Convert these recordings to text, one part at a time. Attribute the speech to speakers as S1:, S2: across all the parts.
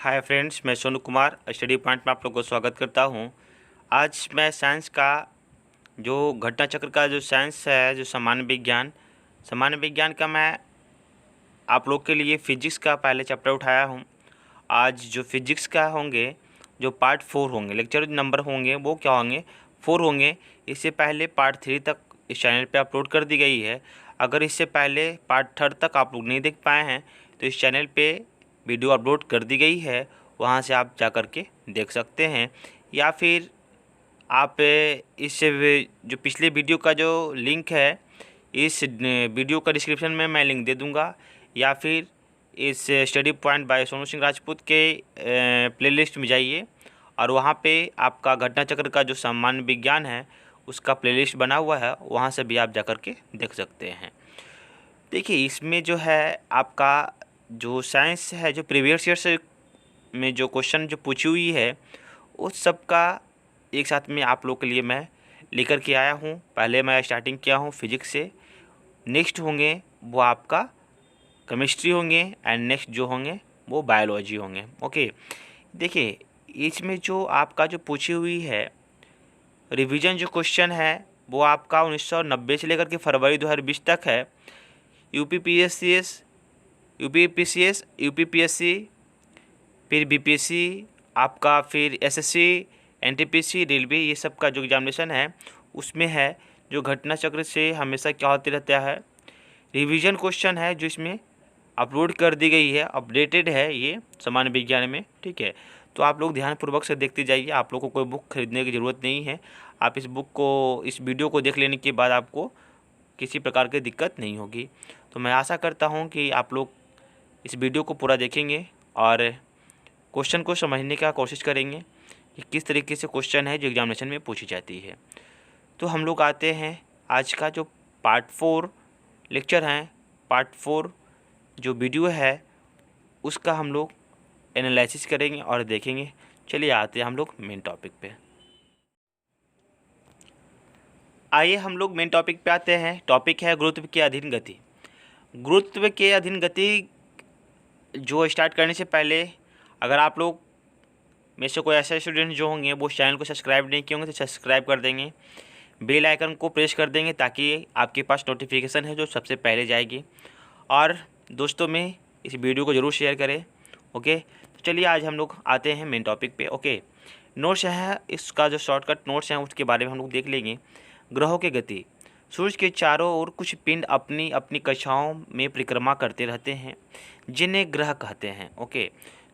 S1: Hi friends, मैं Sonu Kumar study point में आप लोगों को स्वागत करता हूं। आज मैं साइंस का जो घटना चक्र का जो साइंस है, जो सामान्य विज्ञान का मैं आप लोग के लिए फिजिक्स का पहले चैप्टर उठाया हूं। आज जो फिजिक्स का होंगे, जो पार्ट 4 होंगे, लेक्चर नंबर होंगे वो क्या होंगे, 4 होंगे। इससे पहले पार्ट 3 तक इस चैनल पे अपलोड कर दी गई है। अगर इससे पहले पार्ट 3 तक आप लोग नहीं देख पाए हैं तो इस चैनल पे वीडियो अपलोड कर दी गई है, वहाँ से आप जा कर के देख सकते हैं। या फिर आप इस जो पिछले वीडियो का जो लिंक है, इस वीडियो का डिस्क्रिप्शन में मैं लिंक दे दूंगा, या फिर इस study point by Sonu Singh Rajput के प्लेलिस्ट में जाइए और वहाँ पे आपका घटना चक्र का जो सामान्य विज्ञान है उसका प्लेलिस्ट बना हुआ है, वहाँ से भी आप जा कर के देख सकते हैं। देखिए, इसमें जो है आपका जो साइंस है, जो प्रीवियस ईयर से में जो क्वेश्चन जो पूछी हुई है उस सब का एक साथ में आप लोग के लिए मैं लेकर के आया हूँ। पहले मैं स्टार्टिंग किया हूँ फिजिक्स से, नेक्स्ट होंगे वो आपका केमिस्ट्री होंगे, एंड नेक्स्ट जो होंगे वो बायोलॉजी होंगे। ओके, देखिए इसमें जो आपका जो पूछी हुई है रिवीजन जो क्वेश्चन है वो आपका 1990 से लेकर के फरवरी 2020 तक है। यूपीपीएससीएस, यूपीपीसीएस, यूपीपीएससी, फिर बीपीएससी आपका, फिर एसएससी, एनटीपीसी, रेलवे, ये सब का जो एग्जामिनेशन है उसमें है जो घटना चक्र से हमेशा क्या होते रहता है, रिवीजन क्वेश्चन है जो इसमें अपलोड कर दी गई है, अपडेटेड है ये सामान्य विज्ञान में। ठीक है, तो आप लोग ध्यानपूर्वक से देखते जाइए। आप लोग को कोई बुक खरीदने की ज़रूरत नहीं है। आप इस बुक को, इस वीडियो को देख लेने के बाद आपको किसी प्रकार की दिक्कत नहीं होगी। तो मैं आशा करता हूँ कि आप लोग इस वीडियो को पूरा देखेंगे और क्वेश्चन को समझने का कोशिश करेंगे कि किस तरीके से क्वेश्चन है जो एग्जामिनेशन में पूछी जाती है। तो हम लोग आते हैं आज का जो पार्ट 4 लेक्चर हैं, पार्ट 4 जो वीडियो है उसका हम लोग एनालिसिस करेंगे और देखेंगे। चलिए आते हैं हम लोग मेन टॉपिक पे। आइए हम लोग मेन टॉपिक पे आते हैं। टॉपिक है गुरुत्व के अधीन गति। गुरुत्व के अधीन गति जो स्टार्ट करने से पहले अगर आप लोग में से कोई ऐसे स्टूडेंट जो होंगे वो चैनल को सब्सक्राइब नहीं किए होंगे तो सब्सक्राइब कर देंगे, बेल आइकन को प्रेस कर देंगे ताकि आपके पास नोटिफिकेशन है जो सबसे पहले जाएगी, और दोस्तों में इस वीडियो को ज़रूर शेयर करें। ओके, तो चलिए आज हम लोग आते हैं मेन टॉपिक पे। ओके, नोट्स है, इसका जो शॉर्टकट नोट्स हैं उसके बारे में हम लोग देख लेंगे। ग्रहों की गति। सूर्य के चारों ओर कुछ पिंड अपनी अपनी कक्षाओं में परिक्रमा करते रहते हैं जिन्हें ग्रह कहते हैं। ओके,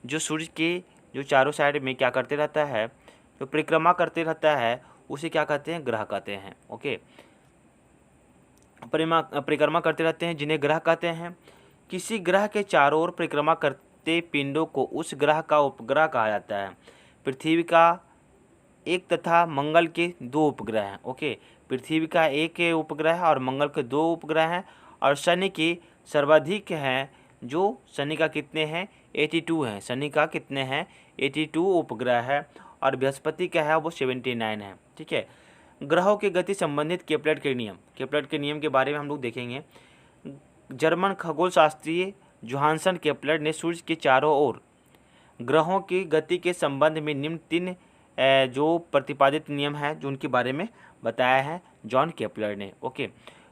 S1: जो सूर्य के जो चारों साइड में क्या करते रहता है, जो परिक्रमा करते रहता है उसे क्या कहते हैं, ग्रह कहते हैं। ओके, परिक्रमा करते रहते हैं जिन्हें ग्रह कहते हैं। किसी ग्रह के चारों ओर परिक्रमा करते पिंडों को उस ग्रह का उपग्रह कहा जाता है। पृथ्वी का एक तथा मंगल के 2 उपग्रह हैं। ओके, पृथ्वी का एक उपग्रह है और मंगल के 2 उपग्रह हैं, और शनि के सर्वाधिक हैं। जो शनि का कितने हैं, 82 हैं। शनि का कितने हैं, 82 उपग्रह है, और बृहस्पति का है वो 79 है। ठीक है, ग्रहों की गति संबंधित केपलर के नियम के बारे में हम लोग देखेंगे। जर्मन खगोल शास्त्री जोहानसन केपलर ने सूर्य के चारों ओर ग्रहों की गति के संबंध में निम्न 3 जो प्रतिपादित नियम हैं जो उनके बारे में बताया है जॉन केपलर ने। ओके,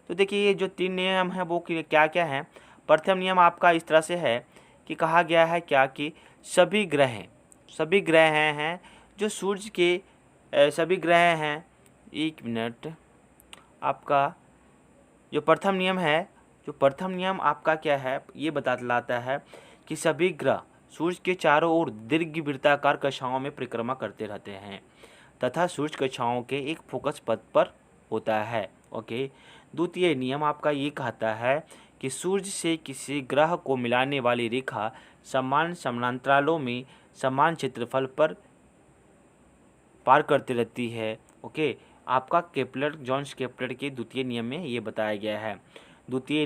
S1: तो देखिए ये जो 3 नियम हैं वो क्या क्या हैं। प्रथम नियम आपका इस तरह से है कि कहा गया है क्या कि सभी ग्रह हैं जो सूर्य के सभी ग्रह हैं। एक मिनट, आपका जो प्रथम नियम आपका क्या है, ये बताता है कि सभी ग्रह सूर्य के चारों ओर दीर्घ वृत्ताकार कक्षाओं में परिक्रमा करते रहते हैं तथा सूर्य कक्षाओं के एक फोकस पथ पर होता है। ओके, द्वितीय नियम आपका ये कहता है कि सूर्य से किसी ग्रह को मिलाने वाली रेखा समान समानांतरालों में समान क्षेत्रफल पर पार करती रहती है। ओके, आपका जॉन केपलर के द्वितीय नियम में ये बताया गया है। द्वितीय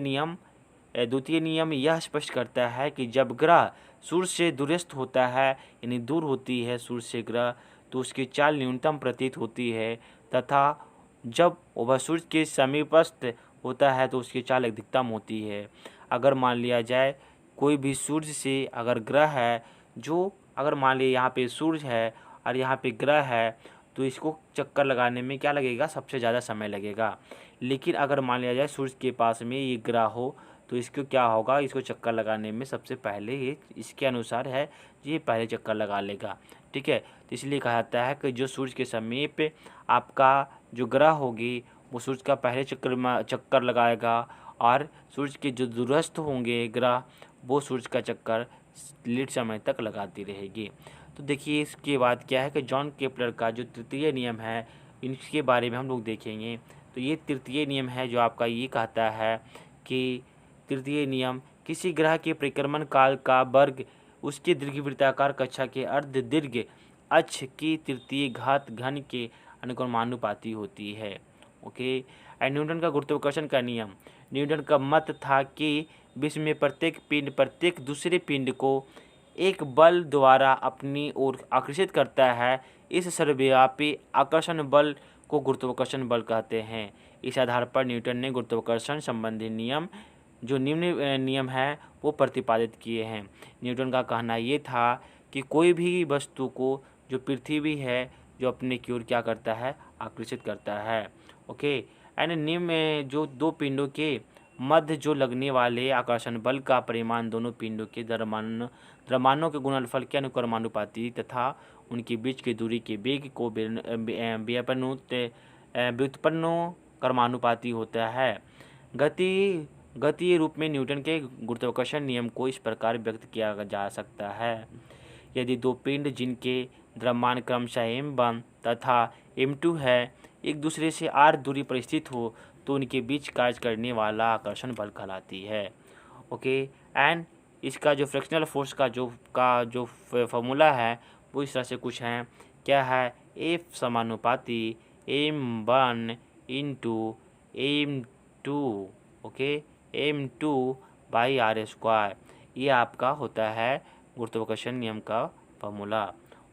S1: नियम यह स्पष्ट करता है कि जब ग्रह सूर्य से दूरस्थ होता है, यानी दूर होती है सूर्य से ग्रह, तो उसकी चाल न्यूनतम प्रतीत होती है, तथा जब वह सूर्य के समीपस्थ होता है तो उसकी चाल अधिकतम होती है। अगर मान लिया जाए कोई भी सूर्य से अगर ग्रह है जो अगर मान लीजिए यहाँ पे सूरज है और यहाँ पे ग्रह है, तो इसको चक्कर लगाने में क्या लगेगा, सबसे ज़्यादा समय लगेगा। लेकिन अगर मान लिया जाए सूरज के पास में ये ग्रह हो, तो इसको क्या होगा, इसको चक्कर लगाने में सबसे पहले ये इसके अनुसार है, ये पहले चक्कर लगा लेगा। ठीक है, तो इसलिए कहा जाता है कि जो सूरज के समीप आपका जो ग्रह होगी वो सूरज का पहले चक्कर लगाएगा, और सूरज के जो दूरस्थ होंगे ग्रह वो सूरज का चक्कर लेट समय तक लगाती रहेगी। तो देखिए इसके बाद क्या है कि जॉन केपलर का जो तृतीय नियम है, इसके बारे में हम लोग देखेंगे। तो ये तृतीय नियम है जो आपका ये कहता है कि तृतीय नियम, किसी ग्रह के परिक्रमण काल का वर्ग उसके दीर्घवृत्ताकार कक्षा के अर्ध दीर्घ अक्ष की तृतीय घात घन के अनुक्रमानुपाती होती है। ओके, एंड न्यूटन का गुरुत्वाकर्षण का नियम, न्यूटन का मत था कि विश्व में प्रत्येक पिंड प्रत्येक दूसरे पिंड को एक बल द्वारा अपनी ओर आकर्षित करता है। इस सर्वव्यापी आकर्षण बल को गुरुत्वाकर्षण बल कहते हैं। इस आधार पर न्यूटन ने गुरुत्वाकर्षण संबंधी नियम जो निम्न नियम है वो प्रतिपादित किए हैं। न्यूटन का कहना ये था कि कोई भी वस्तु को जो पृथ्वी है जो अपने की ओर क्या करता है, आकर्षित करता है। ओके, एंड निम्न जो दो पिंडों के मध्य जो लगने वाले आकर्षण बल का परिमाण दोनों पिंडों के द्रव्यमानों के गुणनफल के अनुक्रमानुपाती तथा उनके बीच की दूरी के वेग को व्युत्पन्न क्रमानुपाती होता है। गति रूप में न्यूटन के गुरुत्वाकर्षण नियम को इस प्रकार व्यक्त किया जा सकता है। यदि दो पिंड जिनके द्रव्यमान क्रमशः m1 तथा m2 है एक दूसरे से r दूरी पर स्थित हो तो उनके बीच कार्य करने वाला आकर्षण बल कहलाती है। ओके, एंड इसका जो फ्रिक्शनल फोर्स का जो फॉर्मूला है वो इस तरह से कुछ है, क्या है, F समानुपाती m1 into m2, okay, m2 by r square, ये आपका होता है गुरुत्वाकर्षण नियम का formula.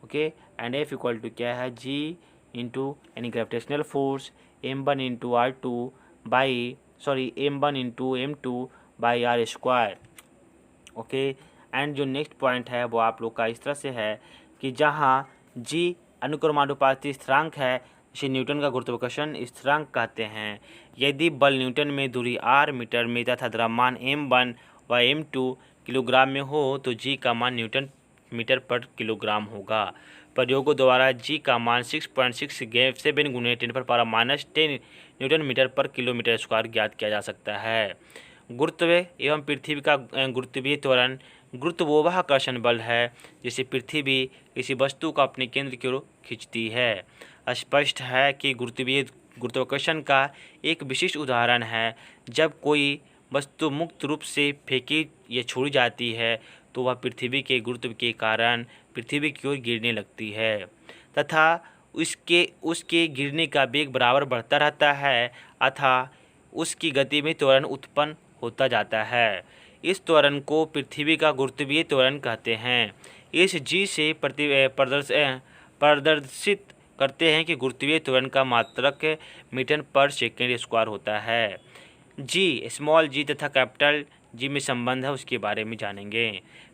S1: Okay, and F equal to क्या है, G इंटू यानी gravitational force m1 into r2 by m1 into m2 by r square. Okay, and जो नेक्स्ट पॉइंट है वो आप लोग का इस तरह से है कि जहाँ G अनुक्रमानुपाती स्थिरांक है, इसे न्यूटन का गुरुत्वाकर्षण स्थिरांक कहते हैं। यदि बल न्यूटन में दूरी r मीटर में तथा द्रव्यमान m1 व m2 किलोग्राम में हो तो G का मान न्यूटन मीटर पर किलोग्राम होगा। प्रयोगों द्वारा G का मान 6.67 गुणे 10⁻⁻10 न्यूटन मीटर पर किलोमीटर स्क्वायर ज्ञात किया जा सकता है। गुरुत्व एवं पृथ्वी का गुरुत्वीय त्वरण गुरुत्वाकर्षण बल है जिसे पृथ्वी किसी वस्तु को अपने केंद्र की ओर खींचती है। स्पष्ट है कि गुरुत्वाकर्षण का एक विशिष्ट उदाहरण है जब कोई वस्तु मुक्त रूप से फेंकी या छोड़ी जाती है तो वह पृथ्वी के गुरुत्व के कारण पृथ्वी की ओर गिरने लगती है तथा उसके गिरने का वेग बराबर बढ़ता रहता है अथा उसकी गति में त्वरण उत्पन्न होता जाता है। इस त्वरण को पृथ्वी का गुरुत्वीय त्वरण कहते हैं। इस G से प्रदर्शित करते हैं कि गुरुत्वीय त्वरण का मात्रक मीटर पर सेकेंड स्क्वायर होता है। G स्मॉल g तथा कैपिटल G में संबंध है, उसके बारे में जानेंगे।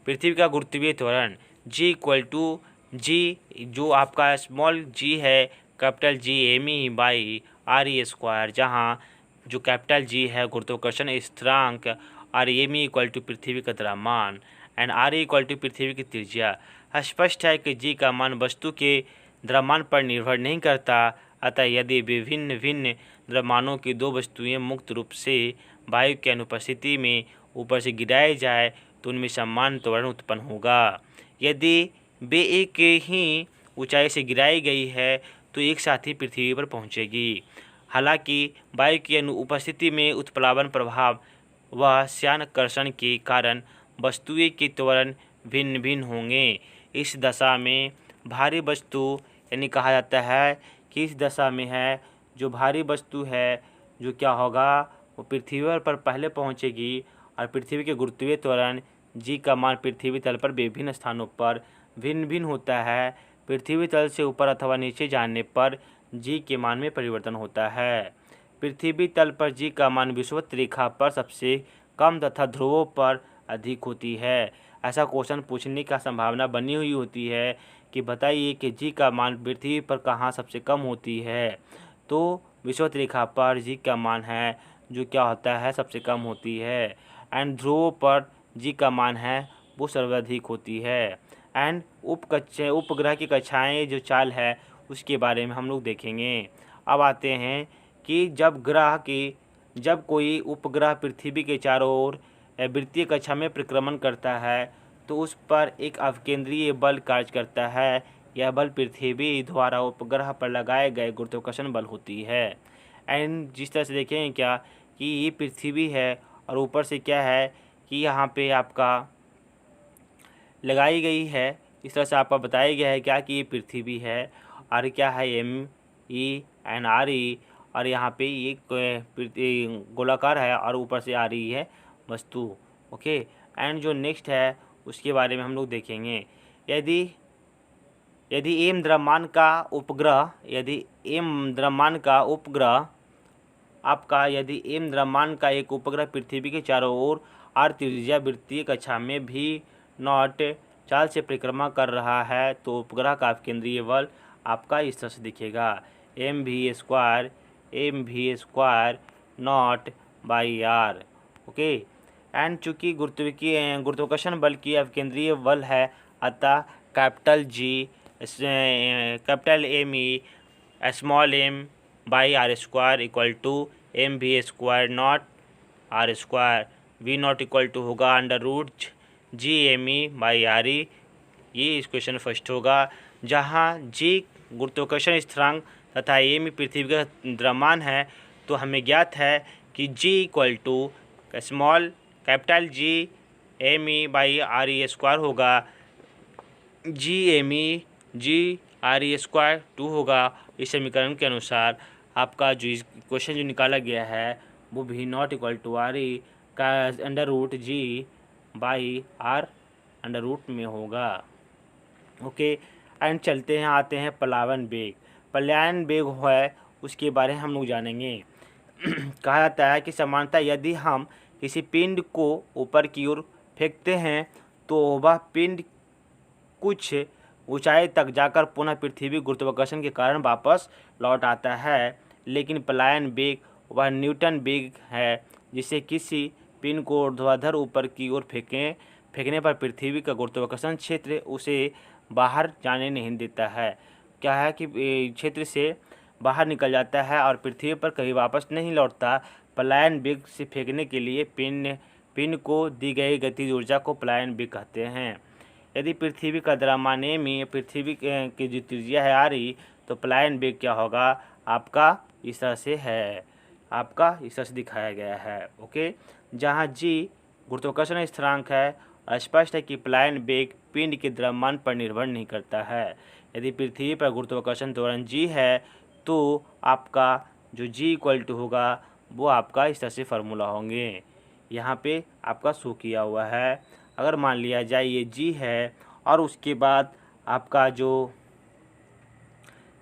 S1: पृथ्वी का गुरुत्वीय त्वरण G इक्वल टू G जो आपका स्मॉल g है capital G m by r square, जहाँ जो कैपिटल G है गुरुत्वाकर्षण स्थिरांक और m इक्वल टू पृथ्वी का द्रव्यमान एंड r इक्वल टू पृथ्वी की त्रिज्या। स्पष्ट है कि G का मान वस्तु के द्रव्यमान पर निर्भर नहीं करता, अतः यदि विभिन्न भिन्न द्रव्यमानों की दो वस्तुएं मुक्त रूप से वायु की अनुपस्थिति में ऊपर से गिराई जाए तो उनमें समान त्वरण उत्पन्न होगा। यदि वे एक ही ऊंचाई से गिराई गई है तो एक साथ ही पृथ्वी पर पहुंचेगी। हालांकि वायु की अनुपस्थिति में उत्प्लावन प्रभाव व श्यानकर्षण के कारण वस्तुएं के त्वरण भिन्न भिन्न होंगे। इस दशा में भारी वस्तु यानी कहा जाता है कि इस दशा में है जो भारी वस्तु है जो क्या होगा, वो पृथ्वी पर पहले पहुंचेगी और पृथ्वी के गुरुत्वीय त्वरण G का मान पृथ्वी तल पर विभिन्न स्थानों पर भिन्न भिन्न होता है। पृथ्वी तल से ऊपर अथवा नीचे जाने पर G के मान में परिवर्तन होता है। पृथ्वी तल पर G का मान विषुवत रेखा पर सबसे कम तथा ध्रुवों पर अधिक होती है। ऐसा क्वेश्चन पूछने का संभावना बनी हुई होती है कि बताइए कि जी का मान पृथ्वी पर कहाँ सबसे कम होती है। तो विषुवत रेखा पर जी का मान है जो क्या होता है सबसे कम होती है। एंड ध्रुव पर जी का मान है वो सर्वाधिक होती है। एंड उपग्रह की कक्षाएं जो चाल है उसके बारे में हम लोग देखेंगे। अब आते हैं कि जब कोई उपग्रह पृथ्वी के चारों ओर वृत्तीय कक्षा में परिक्रमण करता है तो उस पर एक अवकेंद्रीय बल कार्य करता है। यह बल पृथ्वी द्वारा उपग्रह पर लगाए गए गुरुत्वाकर्षण बल होती है। एंड जिस तरह से देखें क्या कि ये पृथ्वी है और ऊपर से क्या है कि यहाँ पे आपका लगाई गई है, इस तरह से आपको बताया गया है क्या कि ये पृथ्वी है और क्या है MENRE और यहाँ पे ये गोलाकार है और ऊपर से आ रही है वस्तु। ओके। एंड जो नेक्स्ट है उसके बारे में हम लोग देखेंगे। यदि यदि एम द्रव्यमान का उपग्रह यदि एम द्रव्यमान का एक उपग्रह पृथ्वी के चारों ओर आर त्रिज्या वृत्तीय कक्षा में भी नॉट चाल से परिक्रमा कर रहा है तो उपग्रह का केंद्रीय बल आपका इस तरह से दिखेगा mv² naught by r. Okay. And चूँकि गुरुत्वाकर्षण बल की अवकेंद्रीय बल है अतः capital ME small m by r² equal to mv² naught r²। v naught equal to होगा √GME/RE। ये इस क्वेश्चन फर्स्ट होगा, जहाँ g गुरुत्वाकर्षण स्थिरांक तथा m पृथ्वी का द्रव्यमान है। तो हमें ज्ञात है कि g equal to small capital GME/RE² होगा। GME/RE² 2 होगा। इस समीकरण के अनुसार आपका जो क्वेश्चन जो निकाला गया है वो भी नॉट इक्वल टू RE का √G/R में होगा। ओके। एंड चलते हैं, आते हैं पलायन वेग है उसके बारे में हम लोग जानेंगे। कहा जाता है कि सामान्यतः यदि हम किसी पिंड को ऊपर की ओर फेंकते हैं तो वह पिंड कुछ ऊंचाई तक जाकर पुनः पृथ्वी गुरुत्वाकर्षण के कारण वापस लौट आता है। लेकिन पलायन वेग वह न्यूटन वेग है जिसे किसी पिंड को ऊर्ध्वाधर ऊपर की ओर फेंकने पर पृथ्वी का गुरुत्वाकर्षण क्षेत्र उसे बाहर जाने नहीं देता है। क्या है कि क्षेत्र से बाहर निकल जाता है और पृथ्वी पर कभी वापस नहीं लौटता। पलायन वेग से फेंकने के लिए पिंड को दी गई गतिज ऊर्जा को पलायन वेग कहते हैं। यदि पृथ्वी का द्रव्यमान में पृथ्वी की जो त्रिज्या है RE तो पलायन वेग क्या होगा आपका इस तरह से है, आपका इस तरह से दिखाया गया है। ओके। जहाँ G गुरुत्वाकर्षण स्थिरांक है, स्पष्ट है कि पलायन वेग पिंड के द्रव्यमान पर निर्भर नहीं करता है। यदि पृथ्वी पर गुरुत्वाकर्षण त्वरण G है तो आपका जो G इक्वल टू होगा वो आपका इस तरह से फार्मूला होंगे, यहाँ पे आपका शो किया हुआ है। अगर मान लिया जाए ये G है और उसके बाद आपका जो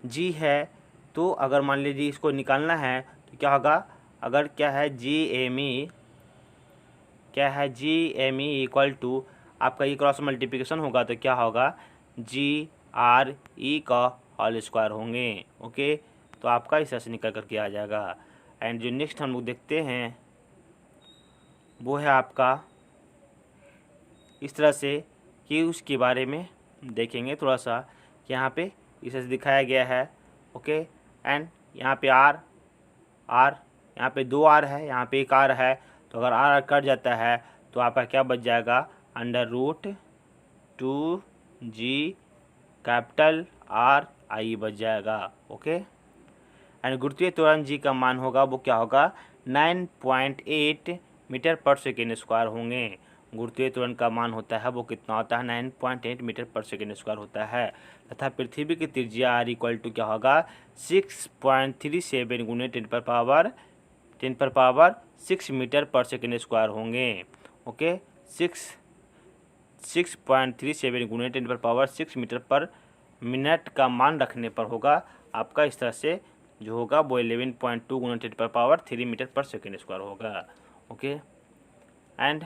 S1: G है तो अगर मान लीजिए इसको निकालना है तो क्या होगा, अगर क्या है GME इक्वल टू आपका ये क्रॉस मल्टीप्लिकेशन होगा तो क्या होगा GRE का होल स्क्वायर होंगे। ओके। तो आपका इस तरह से निकल करके आ जाएगा। एंड जो नेक्स्ट हम लोग देखते हैं वो है आपका इस तरह से कि उसके बारे में देखेंगे थोड़ा सा कि यहाँ पे इस तरह से दिखाया गया है। ओके। एंड यहाँ पे यहाँ पे 2 R है, यहाँ पे 1 R है, तो अगर R कट जाता है तो आपका क्या बच जाएगा √2GRI बच जाएगा। ओके। एंड गुरुत्वीय त्वरण G का मान होगा वो क्या होगा 9.8 मीटर पर सेकेंड स्क्वायर होंगे। गुरुत्वीय त्वरण का मान होता है वो कितना होता है 9.8 मीटर पर सेकेंड स्क्वायर होता है तथा पृथ्वी की त्रिज्या R इक्वल टू क्या होगा 6.37 गुने 10 मीटर पर सेकेंड स्क्वायर होंगे। ओके। 6.37 गुने 10 मीटर पर मिनट का मान रखने पर होगा आपका इस तरह से जो होगा वो 11.2 गुना 10 मीटर पर सेकेंड स्क्वायर होगा। ओके। एंड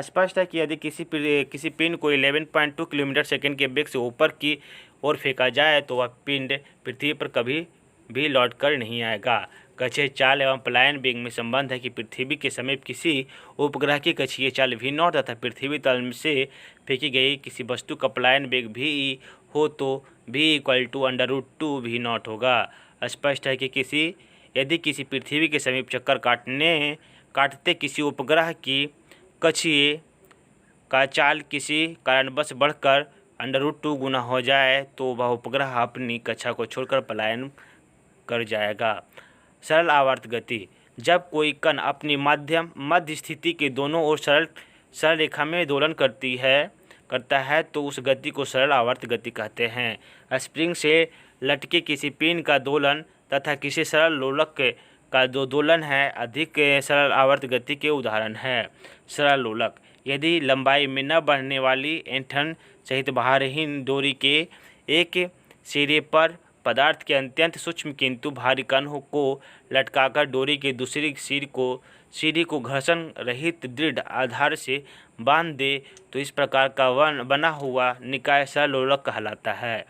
S1: स्पष्ट है कि यदि किसी पिंड को 11.2 किलोमीटर सेकंड के वेग से ऊपर की ओर फेंका जाए तो वह पिंड पृथ्वी पर कभी भी लौट कर नहीं आएगा। कक्षीय चाल एवं पलायन वेग में संबंध है कि पृथ्वी के समीप किसी उपग्रह की कक्षीय चाल v0 तथा पृथ्वी तल से फेंकी गई किसी वस्तु का पलायन वेग v हो तो v =√2 v0 होगा। स्पष्ट है कि यदि किसी पृथ्वी के समीप चक्कर काटते किसी उपग्रह की कक्षीय का चाल किसी कारणवश बढ़कर √2 गुना हो जाए तो वह उपग्रह अपनी कक्षा को छोड़कर पलायन कर जाएगा। सरल आवर्त गति। जब कोई कण अपनी मध्य स्थिति के दोनों ओर सरल रेखा में दोलन करता है तो उस गति को सरल आवर्त गति कहते हैं। स्प्रिंग से लटके किसी पिन का दोलन तथा किसी सरल लोलक का जो दोलन है अधिक सरल आवर्त गति के उदाहरण है। सरल लोलक। यदि लंबाई में न बढ़ने वाली ऐंठन सहित बाहरहीन डोरी के एक सिरे पर पदार्थ के अत्यंत सूक्ष्म किंतु भारी कण को लटकाकर डोरी के दूसरी सीढ़ी को घर्षण रहित दृढ़ आधार से बांध दे तो इस प्रकार का बना हुआ निकाय सरल लोलक कहलाता है।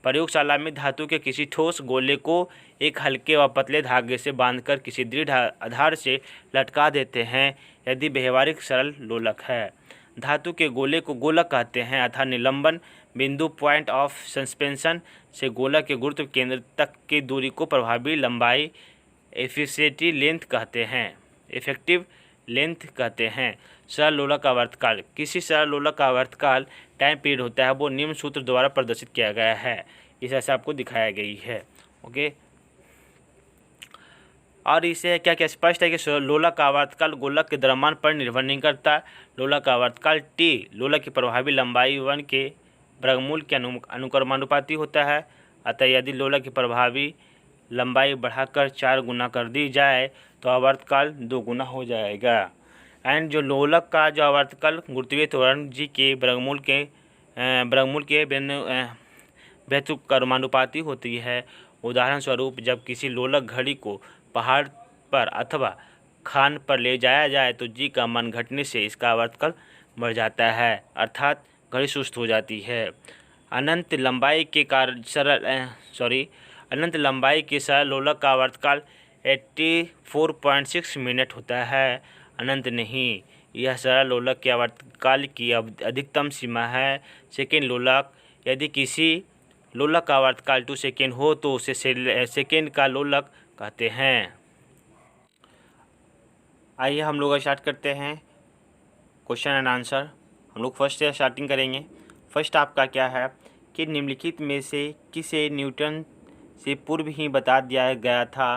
S1: प्रयोगशाला में धातु के किसी ठोस गोले को एक हल्के व पतले धागे से बांधकर किसी दृढ़ आधार से लटका देते हैं यदि व्यवहारिक सरल लोलक है। धातु के गोले को गोलक कहते हैं अथवा निलंबन बिंदु पॉइंट ऑफ सस्पेंशन से गोलक के गुरुत्व केंद्र तक की दूरी को प्रभावी लंबाई इफेक्टिव लेंथ कहते हैं। सरल लोलक का आवर्तकाल। किसी सरल लोलक का आवर्तकाल टाइम पीरियड होता है वो निम्न सूत्र द्वारा प्रदर्शित किया गया है। इस ऐसे आपको दिखाया गई है। ओके, और इसे क्या क्या स्पष्ट है कि लोलक का आवर्तकाल गोलक के द्रव्यमान पर निर्भर नहीं करता। लोलक का आवर्तकाल t लोलक की प्रभावी लंबाई 1 के वर्गमूल के अनुक्रमानुपाती होता है। अतः यदि लोलक की प्रभावी लंबाई बढ़ाकर 4 गुना कर दी जाए तो आवर्तकाल 2 गुना हो जाएगा। एंड जो लोलक का जो आवर्तकाल गुरुत्वीय त्वरण g के वर्गमूल के व्युत्क्रमानुपाती होती है। उदाहरण स्वरूप जब किसी लोलक घड़ी को पहाड़ पर अथवा खान पर ले जाया जाए तो g का मान घटने से इसका आवर्तकाल बढ़ जाता है अर्थात घड़ी सुस्त हो जाती है। अनंत लंबाई के सरल लोलक का आवर्तकाल 84.6 मिनट होता है। अनंत नहीं, यह सरल लोलक के आवर्तकाल की अधिकतम सीमा है। सेकेंड लोलक। यदि किसी लोलक का आवर्तकाल 2 सेकेंड हो तो उसे सेकेंड का लोलक कहते हैं। आइए हम लोग स्टार्ट करते हैं क्वेश्चन एंड आंसर। हम लोग फर्स्ट से स्टार्टिंग करेंगे। फर्स्ट आपका क्या है कि निम्नलिखित में से किसे न्यूटन से पूर्व ही बता दिया गया था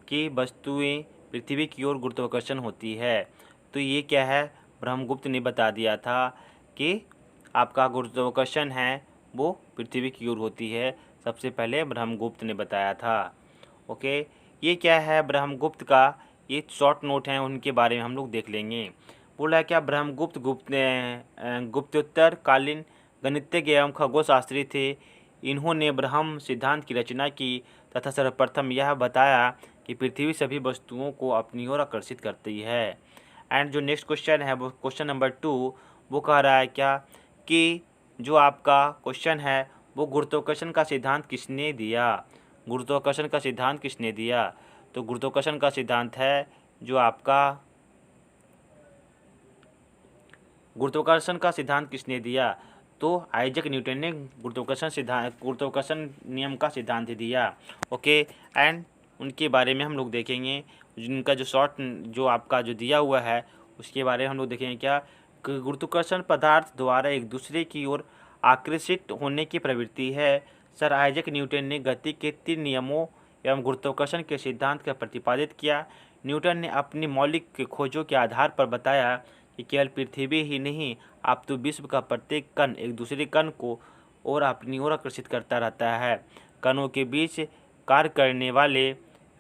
S1: कि वस्तुएं पृथ्वी की ओर गुरुत्वाकर्षण होती है। तो ये क्या है, ब्रह्मगुप्त ने बता दिया था कि आपका गुरुत्वाकर्षण है वो पृथ्वी की ओर होती है। सबसे पहले ब्रह्मगुप्त ने बताया था। ओके, ये क्या है ब्रह्मगुप्त का, ये शॉर्ट नोट हैं उनके बारे में हम लोग देख लेंगे। बोला क्या, ब्रह्मगुप्त गुप्तोत्तर कालीन गणितज्ञ एवं खगोलशास्त्री थे। इन्होंने ब्रह्म सिद्धांत की रचना की तथा सर्वप्रथम यह बताया कि पृथ्वी सभी वस्तुओं को अपनी ओर आकर्षित करती है। एंड जो नेक्स्ट क्वेश्चन है वो क्वेश्चन नंबर 2 वो कह रहा है क्या कि जो आपका क्वेश्चन है वो गुरुत्वाकर्षण का सिद्धांत किसने दिया। गुरुत्वाकर्षण का सिद्धांत किसने दिया, तो गुरुत्वाकर्षण का सिद्धांत है जो आपका गुरुत्वाकर्षण का सिद्धांत किसने दिया, तो आइजैक न्यूटन ने गुरुत्वाकर्षण नियम का सिद्धांत दिया। ओके, एंड उनके बारे में हम लोग देखेंगे। जिनका जो शॉर्ट जो आपका जो दिया हुआ है उसके बारे में हम लोग देखेंगे क्या, गुरुत्वाकर्षण पदार्थ द्वारा एक दूसरे की ओर आकर्षित होने की प्रवृत्ति है। सर आइजैक न्यूटन ने गति के 3 नियमों एवं गुरुत्वाकर्षण के सिद्धांत का प्रतिपादित किया। न्यूटन ने अपनी मौलिक खोजों के आधार पर बताया कि केवल पृथ्वी ही नहीं अपितु विश्व का प्रत्येक कण एक दूसरे कण को और अपनी ओर आकर्षित करता रहता है। कणों के बीच कार्य करने वाले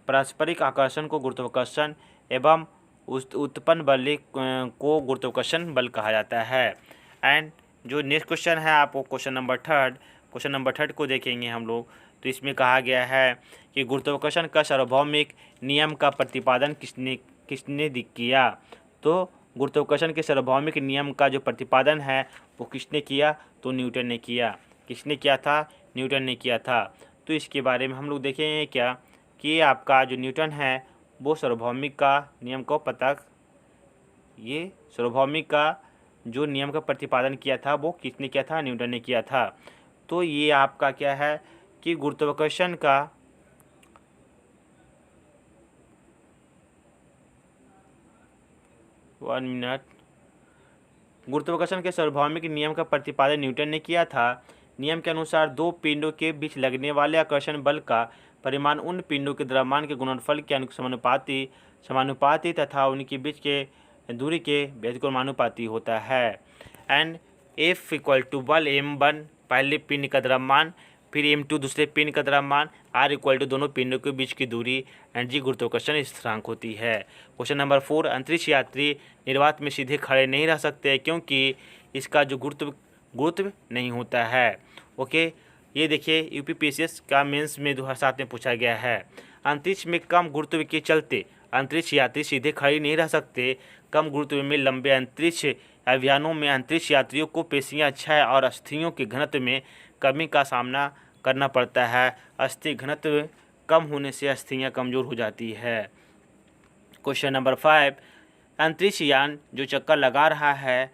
S1: पारस्परिक आकर्षण को गुरुत्वाकर्षण एवं उत्पन्न बल को गुरुत्वाकर्षण बल कहा जाता है। एंड जो नेक्स्ट क्वेश्चन है आपको क्वेश्चन नंबर थर्ड को देखेंगे हम लोग। तो इसमें कहा गया है कि गुरुत्वाकर्षण का सार्वभौमिक नियम का प्रतिपादन किसने किया, तो गुरुत्वाकर्षण के सार्वभौमिक नियम का जो प्रतिपादन है वो किसने किया? तो न्यूटन ने किया। किसने किया था? न्यूटन ने किया था। तो इसके बारे में हम लोग देखेंगे क्या कि आपका जो न्यूटन है वो सार्वभौमिक का नियम को ये सार्वभौमिक का जो नियम का प्रतिपादन किया था वो किसने किया था? न्यूटन ने किया था। तो ये आपका क्या है कि गुरुत्वाकर्षण का गुरुत्वाकर्षण के सार्वभौमिक नियम का प्रतिपादन न्यूटन ने किया था। नियम के अनुसार दो पिंडों के बीच लगने वाले आकर्षण बल का परिमाण उन पिंडों के द्रव्यमान के गुणनफल के समानुपाती तथा उनके बीच के दूरी के व्यतिक्रमानुपाती होता है। एंड F = बल m1 पहले पिंड का द्रव्यमान, फिर m2 दूसरे पिंड का द्रव्यमान, r दोनों पिंडों के बीच की दूरी, एंड g गुरुत्वाकर्षण स्थिरांक होती है। क्वेश्चन नंबर 4, अंतरिक्ष यात्री निर्वात में सीधे खड़े नहीं रह सकते क्योंकि इसका जो गुरुत्व नहीं होता है। ओके, ये देखिए यूपीपीएससी का मेंस में 2007 में पूछा गया है। अंतरिक्ष में कम गुरुत्व के चलते अंतरिक्ष यात्री सीधे खड़े नहीं रह सकते। कम गुरुत्व में लंबे अंतरिक्ष अभियानों में अंतरिक्ष यात्रियों को पेशियां, क्षय और अस्थियों के घनत्व में कमी का सामना करना पड़ता है। अस्थि घनत्व कम होने से अस्थियां कमज़ोर हो जाती है। क्वेश्चन नंबर 5, अंतरिक्ष यान जो चक्कर लगा रहा है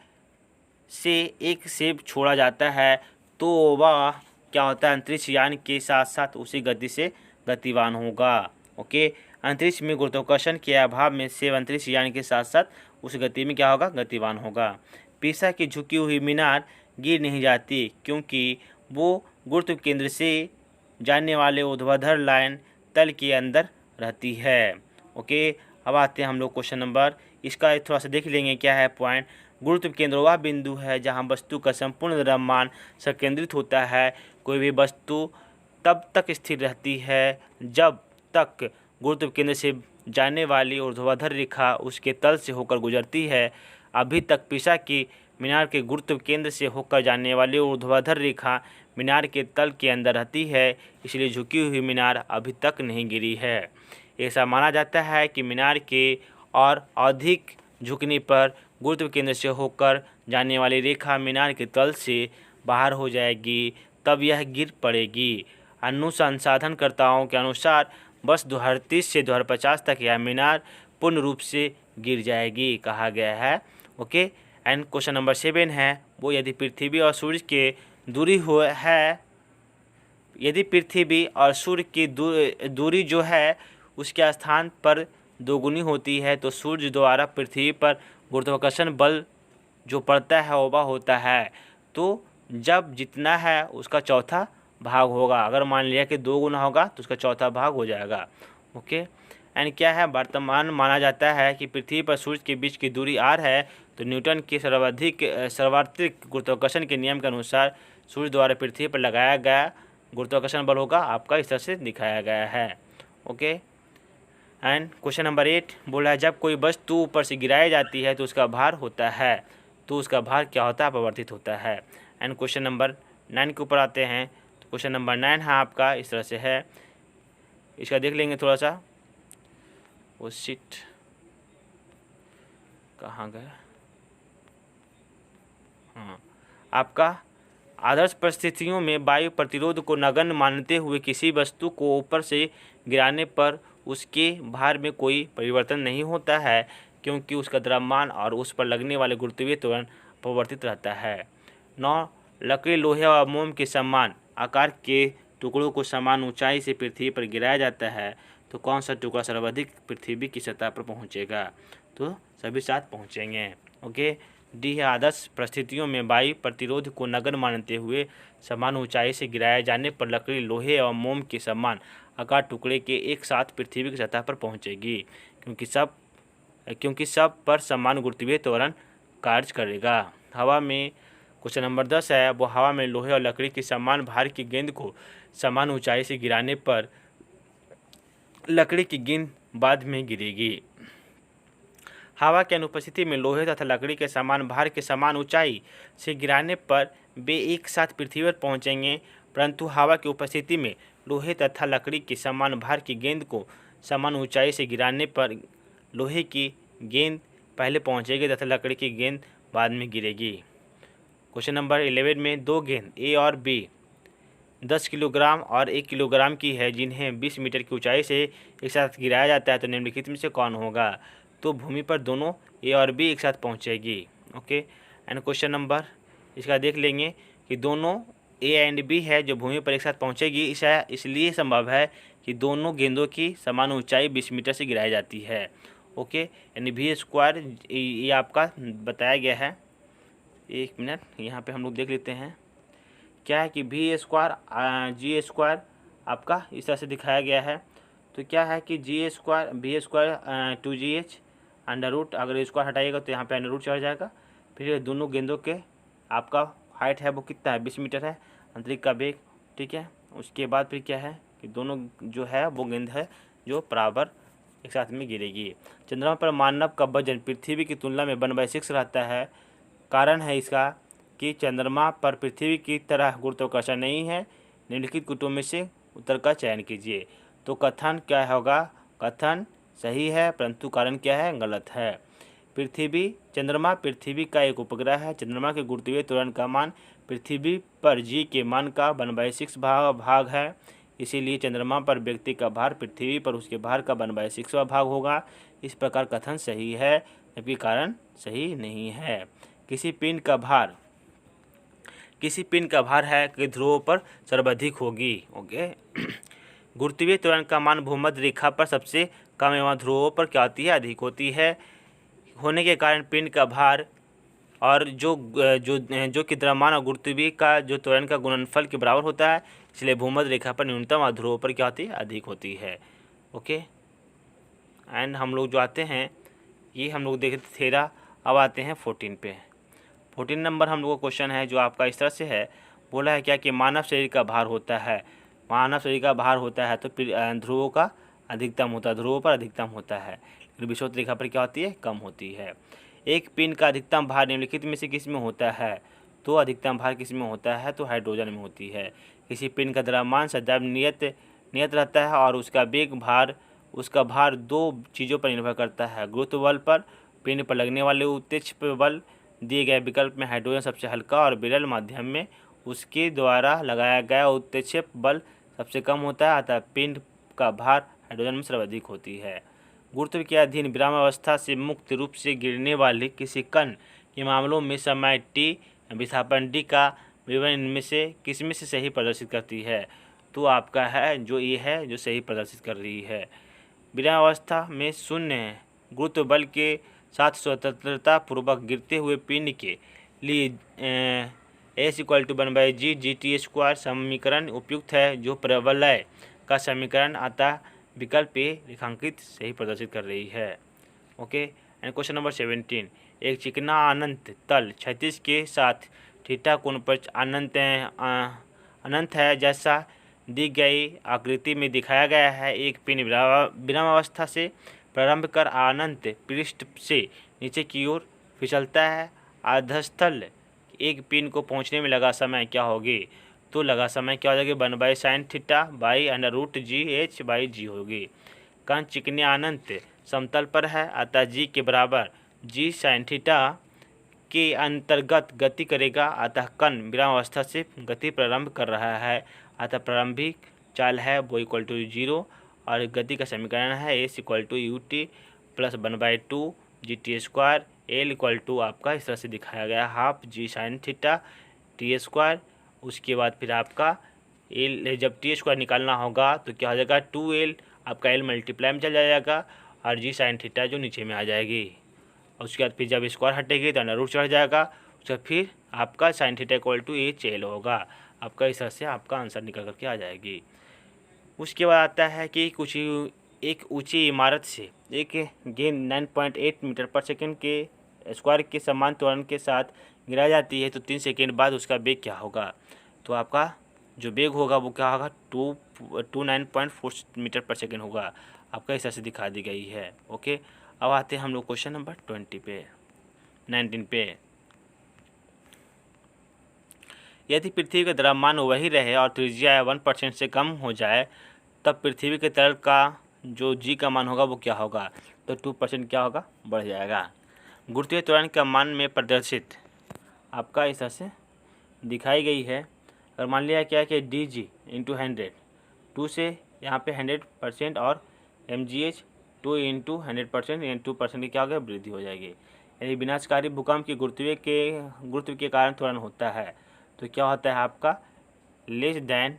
S1: से एक सेब छोड़ा जाता है तो वह क्या होता है? अंतरिक्ष यान के साथ साथ उसी गति से गतिवान होगा। ओके, अंतरिक्ष में गुरुत्वाकर्षण के अभाव में सेब अंतरिक्ष यान के साथ साथ उस गति में क्या होगा? गतिवान होगा। पीसा की झुकी हुई मीनार गिर नहीं जाती क्योंकि वो गुरुत्व केंद्र से जाने वाले ऊर्ध्वाधर लाइन तल के अंदर रहती है। ओके, अब आते हैं हम लोग क्वेश्चन नंबर, इसका थोड़ा सा देख लेंगे क्या है पॉइंट। गुरुत्व केंद्र वह बिंदु है जहां वस्तु का संपूर्ण द्रव्यमान संकेंद्रित होता है। कोई भी वस्तु तब तक स्थिर रहती है जब तक गुरुत्व केंद्र से जाने वाली ऊर्ध्वाधर रेखा उसके तल से होकर गुजरती है। अभी तक पीसा की मीनार के गुरुत्व केंद्र से होकर जाने वाली ऊर्ध्वाधर रेखा मीनार के तल के अंदर रहती है, इसलिए झुकी हुई मीनार अभी तक नहीं गिरी है। ऐसा माना जाता है कि मीनार के और अधिक झुकने पर गुरुत्व केंद्र से होकर जाने वाली रेखा मीनार के तल से बाहर हो जाएगी, तब यह गिर पड़ेगी। अनुसंधानकर्ताओं के अनुसार वर्ष 2030 से 2050 तक यह मीनार पूर्ण रूप से गिर जाएगी कहा गया है। ओके, एंड क्वेश्चन नंबर 7 है वो, यदि पृथ्वी और सूर्य की दूरी यदि पृथ्वी और सूर्य की दूरी जो है उसके स्थान पर दोगुनी होती है तो सूर्य द्वारा पृथ्वी पर गुरुत्वाकर्षण बल जो पड़ता है वह होता है। तो जब जितना है उसका चौथा भाग होगा। अगर मान लिया कि 2 गुना होगा तो उसका चौथा भाग हो जाएगा। ओके, एंड क्या है, वर्तमान माना जाता है कि पृथ्वी पर सूर्य के बीच की दूरी r है। तो न्यूटन के सर्वाधिक गुरुत्वाकर्षण के नियम के अनुसार सूर्य द्वारा पृथ्वी पर लगाया गया गुरुत्वाकर्षण बल होगा आपका इस तरह से दिखाया गया है। ओके, एंड क्वेश्चन नंबर 8 बोला है, जब कोई वस्तु ऊपर से गिराई जाती है तो उसका भार होता है। तो उसका भार क्या होता है? अपवर्तित होता है। एंड क्वेश्चन नंबर 9 के ऊपर आते हैं। तो क्वेश्चन नंबर 9 है आपका इस तरह से है, इसका देख लेंगे थोड़ा सा। वो सीट कहाँ गया? हाँ, आपका आदर्श परिस्थितियों में वायु प्रतिरोध को नगण्य मानते हुए किसी वस्तु को ऊपर से गिराने पर उसके भार में कोई परिवर्तन नहीं होता है क्योंकि उसका द्रव्यमान और उस पर लगने वाले गुरुत्वीय त्वरण अपवर्तित रहता है। 9, लकड़ी, लोहे और मोम के समान आकार के टुकड़ों को समान ऊंचाई से पृथ्वी पर गिराया जाता है तो कौन सा टुकड़ा सर्वाधिक पृथ्वी की सतह पर पहुंचेगा? तो सभी साथ पहुंचेंगे। ओके, डी है, आदर्श परिस्थितियों में वायु प्रतिरोध को नगण्य मानते हुए समान ऊंचाई से गिराए जाने पर लकड़ी, लोहे और मोम के समान आकार टुकड़े के एक साथ पृथ्वी की सतह पर पहुंचेगी क्योंकि सब पर समान गुरुत्वीय त्वरण कार्य करेगा। हवा में क्वेश्चन नंबर 10 है वो, हवा में लोहे और लकड़ी की समान भार की गेंद को समान ऊंचाई से गिराने पर लकड़ी की गेंद बाद में गिरेगी। हवा की अनुपस्थिति में लोहे तथा लकड़ी के समान भार के समान ऊंचाई से गिराने पर वे एक साथ पृथ्वी पर पहुंचेंगे, परंतु हवा की उपस्थिति में लोहे तथा लकड़ी के समान भार की गेंद को समान ऊंचाई से गिराने पर लोहे की गेंद पहले पहुंचेगी तथा लकड़ी की गेंद बाद में गिरेगी। क्वेश्चन नंबर 11 में दो गेंद ए और बी 10 किलोग्राम और 1 किलोग्राम की है जिन्हें 20 मीटर की ऊंचाई से एक साथ गिराया जाता है, तो निम्नलिखित में से कौन होगा? तो भूमि पर दोनों ए और बी एक साथ पहुंचेगी। ओके, एंड क्वेश्चन नंबर इसका देख लेंगे कि दोनों ए एंड बी है जो भूमि पर एक साथ पहुंचेगी, इसलिए संभव है कि दोनों गेंदों की समान ऊंचाई 20 मीटर से गिराई जाती है। ओके, यानी वी स्क्वायर ये आपका बताया गया है। एक मिनट, यहाँ पे हम लोग देख लेते हैं क्या है कि वी स्क्वायर जी स्क्वायर आपका इस तरह से दिखाया गया है। तो क्या है कि G square V square 2GH under root, अगर स्क्वायर हटाइएगा तो यहाँ पे अंडर रूट चढ़ जाएगा। फिर दोनों गेंदों के आपका हाइट है वो कितना है? 20 मीटर है, अंतरिक्ष का वेग। ठीक है, उसके बाद फिर क्या है कि दोनों जो है वो गेंद है जो बराबर एक साथ में गिरेगी। चंद्रमा पर मानव का वजन पृथ्वी की तुलना में 1/6 रहता है। कारण है इसका कि चंद्रमा पर पृथ्वी की तरह गुरुत्वाकर्षण नहीं है। निम्नलिखित कूटों में से उत्तर का चयन कीजिए। तो कथन क्या होगा? कथन सही है, परंतु कारण क्या है? गलत है। चंद्रमा पृथ्वी का एक उपग्रह है। चंद्रमा के गुरुत्वीय त्वरण का मान पृथ्वी पर जी के मान का 1/6 भाग है। इसीलिए चंद्रमा पर व्यक्ति का भार पृथ्वी पर उसके भार का 1/6वां भाग होगा। इस प्रकार कथन सही है, जबकि कारण सही नहीं है। किसी पिंड का भार है कि ध्रुवों पर सर्वाधिक होगी। ओके, गुरुत्वीय त्वरण का मान भूमध्य रेखा पर सबसे कम एवं ध्रुवों पर क्या होती है? अधिक होती है। होने के कारण पिंड का भार और जो कि द्रव्यमान और गुरुत्वीय का जो त्वरण का गुणनफल के बराबर होता है, इसलिए भूमध्य रेखा पर न्यूनतम और ध्रुवों पर क्या होती है? अधिक होती है। ओके, एंड हम लोग जो आते हैं ये हम लोग देखते थेरा। अब आते हैं 14 पे। 14 नंबर हम लोग का क्वेश्चन है जो आपका इस तरह से है। बोला है क्या कि मानव शरीर का भार होता है। मानव शरीर का भार होता है तो ध्रुवों का अधिकतम होता है, ध्रुवों पर अधिकतम होता है, लेकिन विषुवत रेखा पर क्या होती है? कम होती है। एक पिंड का अधिकतम भार निम्नलिखित में से किस में होता है? तो अधिकतम भार किस में होता है? तो हाइड्रोजन में होती है। किसी पिंड का द्रव्यमान सदैव नियत रहता है और उसका भार दो चीज़ों पर निर्भर करता है, गुरुत्व बल पर, पिंड पर लगने वाले उत्प्रेरक बल। दिए गए विकल्प में हाइड्रोजन सबसे हल्का और विरल माध्यम में उसके द्वारा लगाया गया उत्प्रेरक बल सबसे कम होता है, अतः पिंड का भार हाइड्रोजन में सर्वाधिक होती है। गुरुत्व के अधीन विरामावस्था से मुक्त रूप से गिरने वाले किसी कण के मामलों में समय टी विस्थापन डी का विवरण इनमें से किसमें से सही प्रदर्शित करती है? तो आपका है जो ये है जो सही प्रदर्शित कर रही है। विरामावस्था में शून्य गुरुत्व बल के साथ स्वतंत्रता पूर्वक गिरते हुए पिंड के लिए S = 1/g GT² समीकरण उपयुक्त है, जो प्रवलय का समीकरण अतः विकल्प ए रेखांकित सही प्रदर्शित कर रही है। Okay, and question number 17। एक चिकना अनंत तल क्षैतिज के साथ थीटा कोण पर अनंत है जैसा दी गई आकृति में दिखाया गया है। एक पिंड विरामावस्था से प्रारंभ कर अनंत पृष्ठ से नीचे की ओर फिसलता है। आधास्थल एक पिंड को पहुंचने में लगा समय क्या होगी? तो लगा समय क्या हो जाएगी? 1/sin थीटा बाई √GH/g होगी। कण चिकने अनंत समतल पर है, अतः g के बराबर g sin थीटा के अंतर्गत गति करेगा। अतः कण विरामावस्था से गति प्रारंभ कर रहा है, अतः प्रारंभिक चाल है वो = 0 और गति का समीकरण है S = ut + 1/2 GT²। L = आपका इस तरह से दिखाया गया 1/2 g sin थीटा T²। उसके बाद फिर आपका L जब T² निकालना होगा तो क्या हो जाएगा? 2L आपका L मल्टीप्लाई में चल जाएगा और g sin थीटा जो नीचे में आ जाएगी। और उसके बाद फिर जब स्क्वायर हटेगी तो √ चढ़ जाएगा। उसके बाद फिर आपका sin थीटा = HL होगा। आपका इस तरह से आपका आंसर निकल करके आ जाएगी। उसके बाद आता है कि एक ऊंची इमारत से एक गेंद 9.8 मीटर पर सेकंड के स्क्वायर के समान त्वरण के साथ गिराई जाती है, तो 3 सेकंड बाद उसका वेग क्या होगा? तो आपका जो वेग होगा वो क्या होगा? 29.4 मीटर पर सेकंड होगा। आपका इस तरह से दिखा दी गई है। ओके, अब आते हैं हम लोग क्वेश्चन नंबर 19 पे। यदि पृथ्वी का द्रव्यमान वही रहे और त्रिज्या 1% से कम हो जाए, तब पृथ्वी के तरल का जो g का मान होगा वो क्या होगा? तो 2% क्या होगा? बढ़ जाएगा। गुरुत्वीय त्वरण का मान में प्रदर्शित आपका इस तरह से दिखाई गई है। अगर मान लिया क्या कि डी जी इंटू 100, 2 से यहाँ पे 100% और एम जी एच 2 इंटू 100% यानी 2% की क्या हो गया, वृद्धि हो जाएगी। यानी विनाशकारी भूकंप की गुरुत्व के कारण त्वरण होता है तो क्या होता है आपका लेस दैन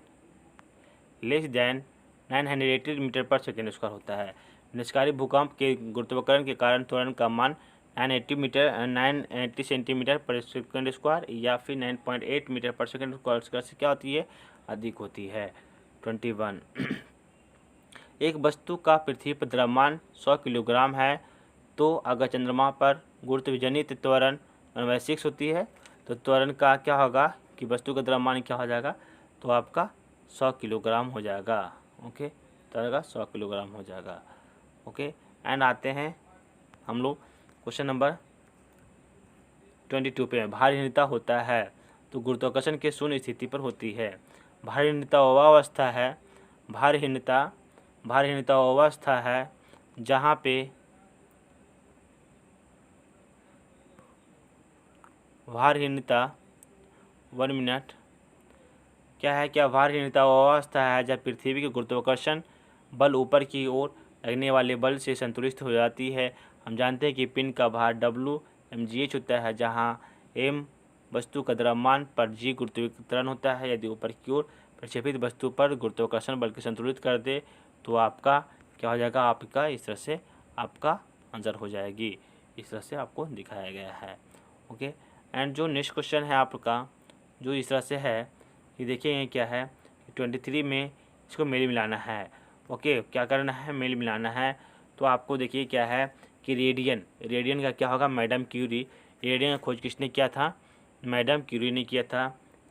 S1: 980 मीटर पर सेकेंड स्क्वायर होता है। विनाशकारी भूकंप के गुरुत्वाकर्षण के कारण त्वरण का मान 980 सेंटीमीटर पर सेकेंड स्क्वायर या फिर 9.8 मीटर पर सेकेंड स्क्वायर से क्या होती है, अधिक होती है। 21 एक वस्तु का पृथ्वी पर द्रव्यमान 100 किलोग्राम है तो अगर चंद्रमा पर गुरुत्वजनित त्वरण 6 होती है तो त्वरण का क्या होगा कि वस्तु का द्रव्यमान क्या हो जाएगा, तो आपका 100 किलोग्राम हो जाएगा। ओके, त्वरण का 100 किलोग्राम हो जाएगा। ओके, एंड आते हैं हम लोग क्वेश्चन नंबर 22 पे। भारहीनता होता है तो गुरुत्वाकर्षण के शून्य स्थिति पर होती है। भारहीनता वह अवस्था है भारहीनता वह अवस्था है जहाँ पे भारहीनता 1 मिनट क्या है, क्या भारहीनता वह अवस्था है जब पृथ्वी के गुरुत्वाकर्षण बल ऊपर की ओर लगने वाले बल से संतुलित हो जाती है। हम जानते हैं कि पिंड का भार WmgH होता है जहाँ m वस्तु का द्रव्यमान पर g गुरुत्वाकर्षण होता है। यदि ऊपर की ओर प्रक्षेपित वस्तु पर गुरुत्वाकर्षण बल को संतुलित कर दे तो आपका क्या हो जाएगा, आपका इस तरह से आपका आंसर हो जाएगी। इस तरह से आपको दिखाया गया है। ओके, एंड जो नेक्स्ट क्वेश्चन है आपका जो इस तरह से है कि देखिए ये क्या है, 23 में इसको मेल मिलाना है। ओके, क्या करना है, मेल मिलाना है। तो आपको देखिए क्या है कि रेडियन का क्या होगा, मैडम क्यूरी। रेडियन का खोज किसने किया था, मैडम क्यूरी ने किया था।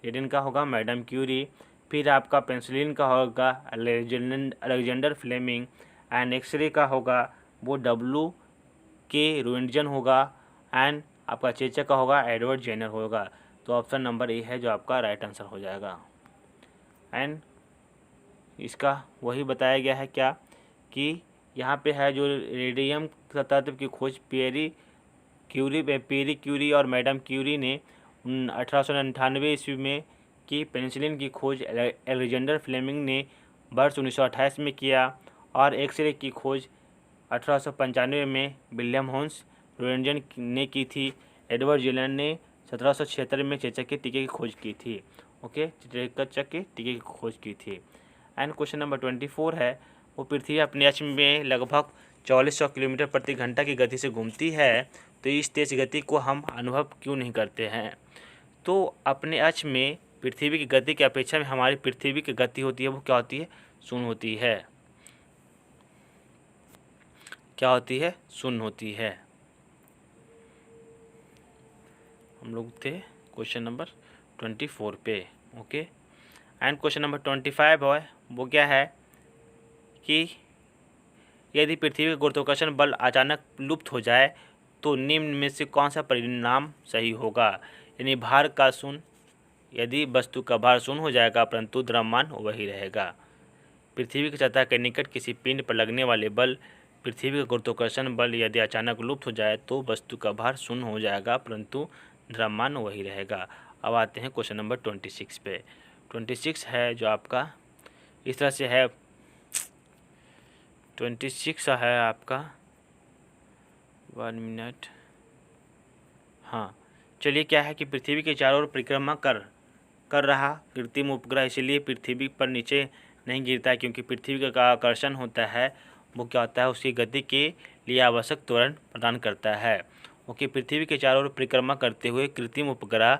S1: रेडियन का होगा मैडम क्यूरी। फिर आपका पेंसिलिन का होगा अलेक्जेंडर फ्लेमिंग। एंड एक्सरे का होगा वो WK रोएंटजन होगा। एंड आपका चेचक का होगा एडवर्ड जेनर होगा। तो ऑप्शन नंबर ए है जो आपका राइट आंसर हो जाएगा। एंड इसका वही बताया गया है क्या कि यहाँ पे है जो रेडियम तत्व की खोज पियरी क्यूरी और मैडम क्यूरी ने 1898 ईस्वी में की। पेनिसिलिन की खोज अलेक्जेंडर फ्लेमिंग ने वर्ष 1928 में किया और एक्सरे की खोज 1895 में विलियम होन्स रोएंटजन ने की थी। एडवर्ड जेनर ने 1776 में चेचक के टीके की खोज की थी। ओके, चेचक के टीके की खोज की थी। एंड क्वेश्चन नंबर 24 है वो पृथ्वी अपने अक्ष में लगभग 4400 किलोमीटर प्रति घंटा की गति से घूमती है तो इस तेज गति को हम अनुभव क्यों नहीं करते हैं। तो अपने अक्ष में पृथ्वी की गति की अपेक्षा में हमारी पृथ्वी की गति होती है वो क्या होती है, शून्य होती है। क्या होती है, शून्य होती है। हम लोग थे क्वेश्चन नंबर 24 पे। ओके, एंड क्वेश्चन नंबर 25 है वो क्या है कि यदि पृथ्वी का गुरुत्वाकर्षण बल अचानक लुप्त हो जाए तो निम्न में से कौन सा परिणाम सही होगा। यानी भार का शून्य, यदि वस्तु का भार शून्य हो जाएगा परंतु द्रव्यमान वही रहेगा। पृथ्वी की सतह के निकट किसी पिंड पर लगने वाले बल पृथ्वी का गुरुत्वाकर्षण बल यदि अचानक लुप्त हो जाए तो वस्तु का भार शून्य हो जाएगा परंतु द्रव्यमान वही रहेगा। अब आते हैं क्वेश्चन नंबर 26 पे। 26 है जो आपका इस तरह से है। 26 है आपका 1 मिनट। हाँ, चलिए क्या है कि पृथ्वी के चारों ओर परिक्रमा कर रहा कृत्रिम उपग्रह इसलिए पृथ्वी पर नीचे नहीं गिरता क्योंकि पृथ्वी का आकर्षण होता है वो क्या होता है, उसकी गति के लिए आवश्यक त्वरण प्रदान करता है। ओके, पृथ्वी के चारों ओर परिक्रमा करते हुए कृत्रिम उपग्रह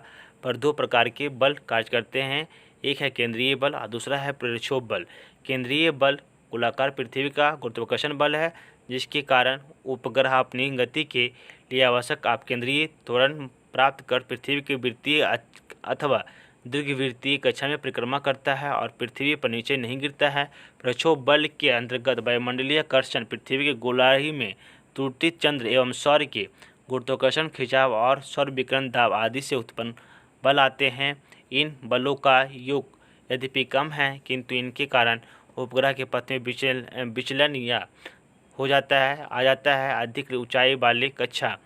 S1: पर 2 प्रकार के बल कार्य करते हैं। एक है केंद्रीय बल और दूसरा है प्रक्षोभ बल। केंद्रीय बल गोलाकार पृथ्वी का गुरुत्वाकर्षण बल है जिसके कारण उपग्रह अपनी गति के लिए आवश्यक अपकेंद्रीय त्वरण प्राप्त कर पृथ्वी के वृत्तीय अथवा दीर्घवृत्तीय कक्षा में परिक्रमा करता है और पृथ्वी पर नीचे नहीं गिरता है। प्रक्षोभ बल के अंतर्गत वायुमंडलीय कर्षण पृथ्वी के गोलाई में त्रुटि चंद्र एवं सौर के गुरुत्वाकर्षण खिंचाव और सौर विकिरण दाब आदि से उत्पन्न बल आते हैं। इन बलों का योग यद्यपि कम है किंतु इनके कारण उपग्रह के पथ में विचलन या आ जाता है अधिक ऊंचाई वाली कक्षा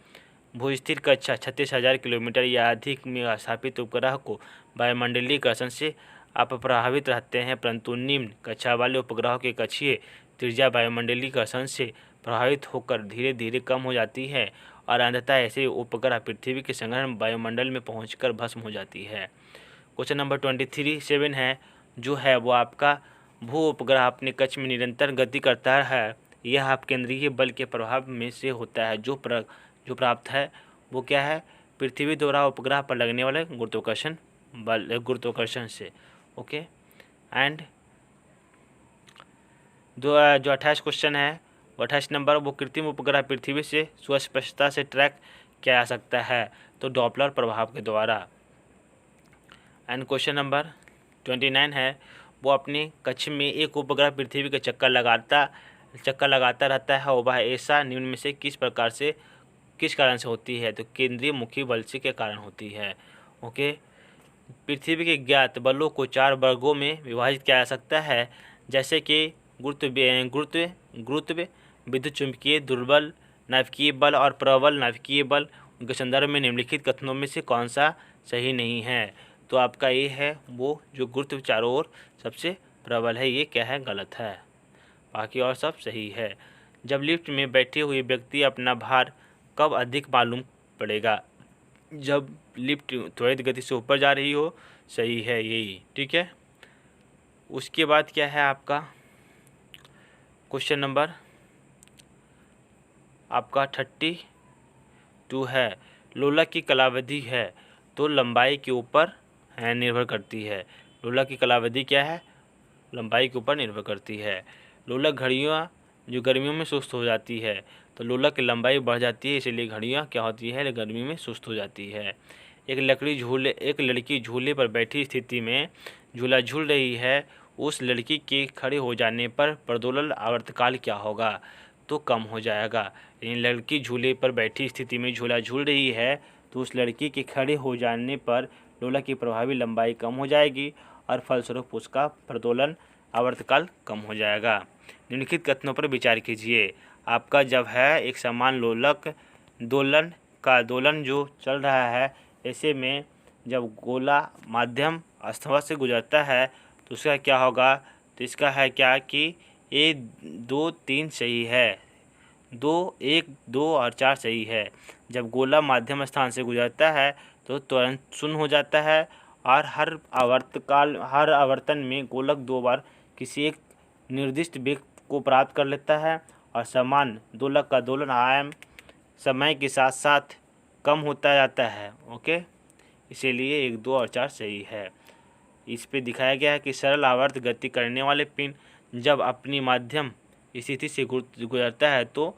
S1: भूस्थिर कक्षा 36,000 किलोमीटर या अधिक में स्थापित उपग्रह को वायुमंडलीय कर्षण से अप्रभावित रहते हैं, परंतु निम्न कक्षा वाले उपग्रहों के कक्षीय त्रिज्या वायुमंडलीय कर्षण से प्रभावित होकर धीरे धीरे कम हो जाती है और अंततः ऐसे उपग्रह पृथ्वी के संघनन वायुमंडल में पहुंचकर भस्म हो जाती है। क्वेश्चन नंबर 23 है जो है वो आपका भू उपग्रह अपने कक्ष में निरंतर गति करता है। यह आप केंद्रीय बल के प्रभाव में से होता है जो प्राप्त है वो क्या है, पृथ्वी द्वारा उपग्रह पर लगने वाले गुरुत्वाकर्षण से। ओके, एंड जो 28 क्वेश्चन है, 28 नंबर, वो कृत्रिम उपग्रह पृथ्वी से सुस्पष्टता से ट्रैक किया जा सकता है तो डॉपलर प्रभाव के द्वारा। एंड क्वेश्चन नंबर 29 है, वो अपने कक्ष में एक उपग्रह पृथ्वी का चक्कर लगाता रहता है और वह ऐसा निम्न में से किस कारण से होती है, तो केंद्रीय मुखी बल से के कारण होती है। ओके, पृथ्वी के ज्ञात बलों को 4 वर्गों में विभाजित किया जा सकता है, जैसे कि गुरुत्व, विद्युत चुंबकीय, दुर्बल नाभिकीय बल और प्रबल नाभिकीय बल। उनके संदर्भ में निम्नलिखित कथनों में से कौन सा सही नहीं है, तो आपका ये है वो जो गुरुत्व चारों ओर सबसे प्रबल है, ये क्या है, गलत है, बाकी और सब सही है। जब लिफ्ट में बैठे हुए व्यक्ति अपना भार कब अधिक मालूम पड़ेगा, जब लिफ्ट त्वरित गति से ऊपर जा रही हो, सही है यही, ठीक है। उसके बाद क्या है आपका क्वेश्चन नंबर आपका 32 है, लोलक की कालावधि है तो लंबाई के ऊपर निर्भर करती है। लोलक की कालावधि क्या है, लंबाई के ऊपर निर्भर करती है। लोलक घड़ियाँ जो गर्मियों में सुस्त हो जाती है तो लोलक की लंबाई बढ़ जाती है, इसलिए घड़ियाँ क्या होती है, गर्मी में सुस्त हो जाती है। एक लड़की झूले पर बैठी स्थिति में झूला झूल रही है, उस लड़की के खड़े हो जाने पर प्रदोलन आवर्तकाल क्या होगा, तो कम हो जाएगा। यानी लड़की झूले पर बैठी स्थिति में झूला झूल रही है तो उस लड़की के खड़े हो जाने पर लोलक की प्रभावी लंबाई कम हो जाएगी और फलस्वरूप उसका प्रदोलन आवर्तकाल कम हो जाएगा। निम्नलिखित कथनों पर विचार कीजिए। आपका जब है एक समान दोलन जो चल रहा है, ऐसे में जब गोला माध्यम अस्थवा से गुजरता है तो उसका क्या होगा, तो इसका है क्या कि 1, 2, 3 सही है, 2, 1, 2 और 4 सही है। जब गोला माध्यम स्थान से गुजरता है तो तुरंत शून्य हो जाता है और हर आवर्तन में गोलक 2 बार किसी एक निर्दिष्ट वेग को प्राप्त कर लेता है और समान दोलक का दोलन आयाम समय के साथ साथ कम होता जाता है। ओके, इसीलिए 1, 2 और 4 सही है। इस पे दिखाया गया है कि सरल आवर्त गति करने वाले पिंड जब अपनी माध्यम स्थिति से गुजरता है तो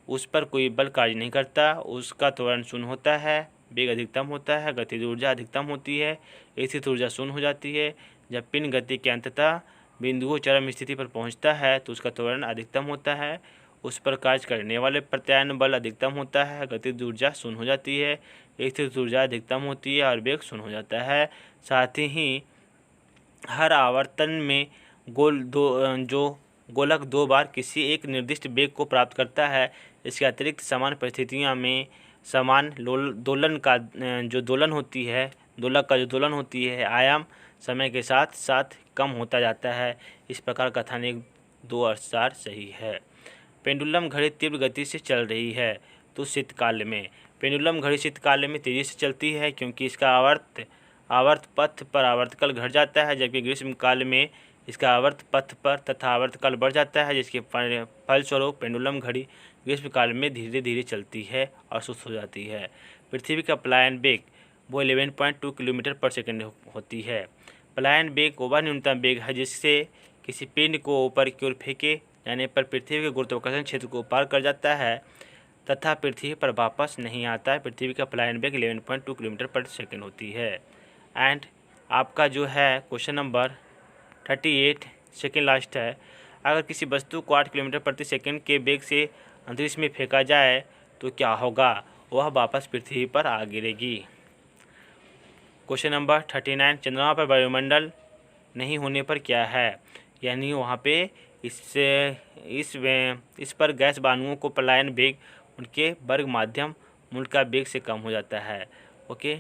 S1: उस पर कोई बल कार्य नहीं करता, उसका त्वरण शून्य होता है, वेग अधिकतम होता है, गतिज ऊर्जा अधिकतम होती है, स्थित ऊर्जा शून्य हो जाती है। जब पिंड गति के अंततः बिंदु चरम स्थिति पर पहुंचता है तो उसका त्वरण अधिकतम होता है, उस पर कार्य करने वाले प्रत्यायन बल अधिकतम होता है, गतिज ऊर्जा शून्य हो जाती है, स्थित ऊर्जा अधिकतम होती है और वेग शून्य हो जाता है। साथ ही हर आवर्तन में गोलक 2 बार किसी एक निर्दिष्ट वेग को प्राप्त करता है। इसके अतिरिक्त समान परिस्थितियों में समान दोलक का जो दोलन होती है आयाम समय के साथ साथ कम होता जाता है। इस प्रकार कथन 1, 2 और 4 सही है। पेंडुलम घड़ी तीव्र गति से चल रही है तो शीतकाल में पेंडुलम घड़ी शीतकाल में तेज़ी से चलती है क्योंकि इसका आवर्त पथ पर आवर्तकाल घट जाता है, जबकि ग्रीष्मकाल में इसका आवर्त पथ पर तथा आवर्तकाल बढ़ जाता है, जिसके फलस्वरूप पेंडुलम घड़ी ग्रीष्मकाल में धीरे धीरे चलती है और सुस्त हो जाती है। पृथ्वी का पलायन वेग वो 11.2 किलोमीटर पर सेकंड होती है। पलायन वेग वह न्यूनतम वेग है जिससे किसी पिंड को ऊपर की ओर फेंके जाने पर पृथ्वी के गुरुत्वाकर्षण क्षेत्र को पार कर जाता है तथा पृथ्वी पर वापस नहीं आता है। पृथ्वी का पलायन वेग 11.2 किलोमीटर पर सेकंड होती है। एंड आपका जो है क्वेश्चन नंबर 38 सेकेंड लास्ट है। अगर किसी वस्तु को 8 किलोमीटर प्रति सेकंड के वेग से अंतरिक्ष में फेंका जाए तो क्या होगा, वह वापस पृथ्वी पर आ गिरेगी। क्वेश्चन नंबर 39 चंद्रमा पर वायुमंडल नहीं होने पर क्या है, यानी वहाँ पे इस पर गैस बानुओं को पलायन वेग उनके वर्ग माध्यम मूल का वेग से कम हो जाता है। ओके,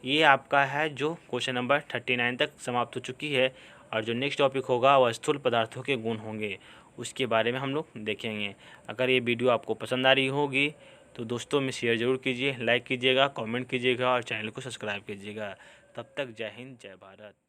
S1: ये आपका है जो क्वेश्चन नंबर 39 तक समाप्त हो चुकी है। और जो नेक्स्ट टॉपिक होगा वह स्थूल पदार्थों के गुण होंगे, उसके बारे में हम लोग देखेंगे। अगर ये वीडियो आपको पसंद आ रही होगी तो दोस्तों में शेयर ज़रूर कीजिए, लाइक कीजिएगा, कमेंट कीजिएगा और चैनल को सब्सक्राइब कीजिएगा। तब तक जय हिंद, जय भारत।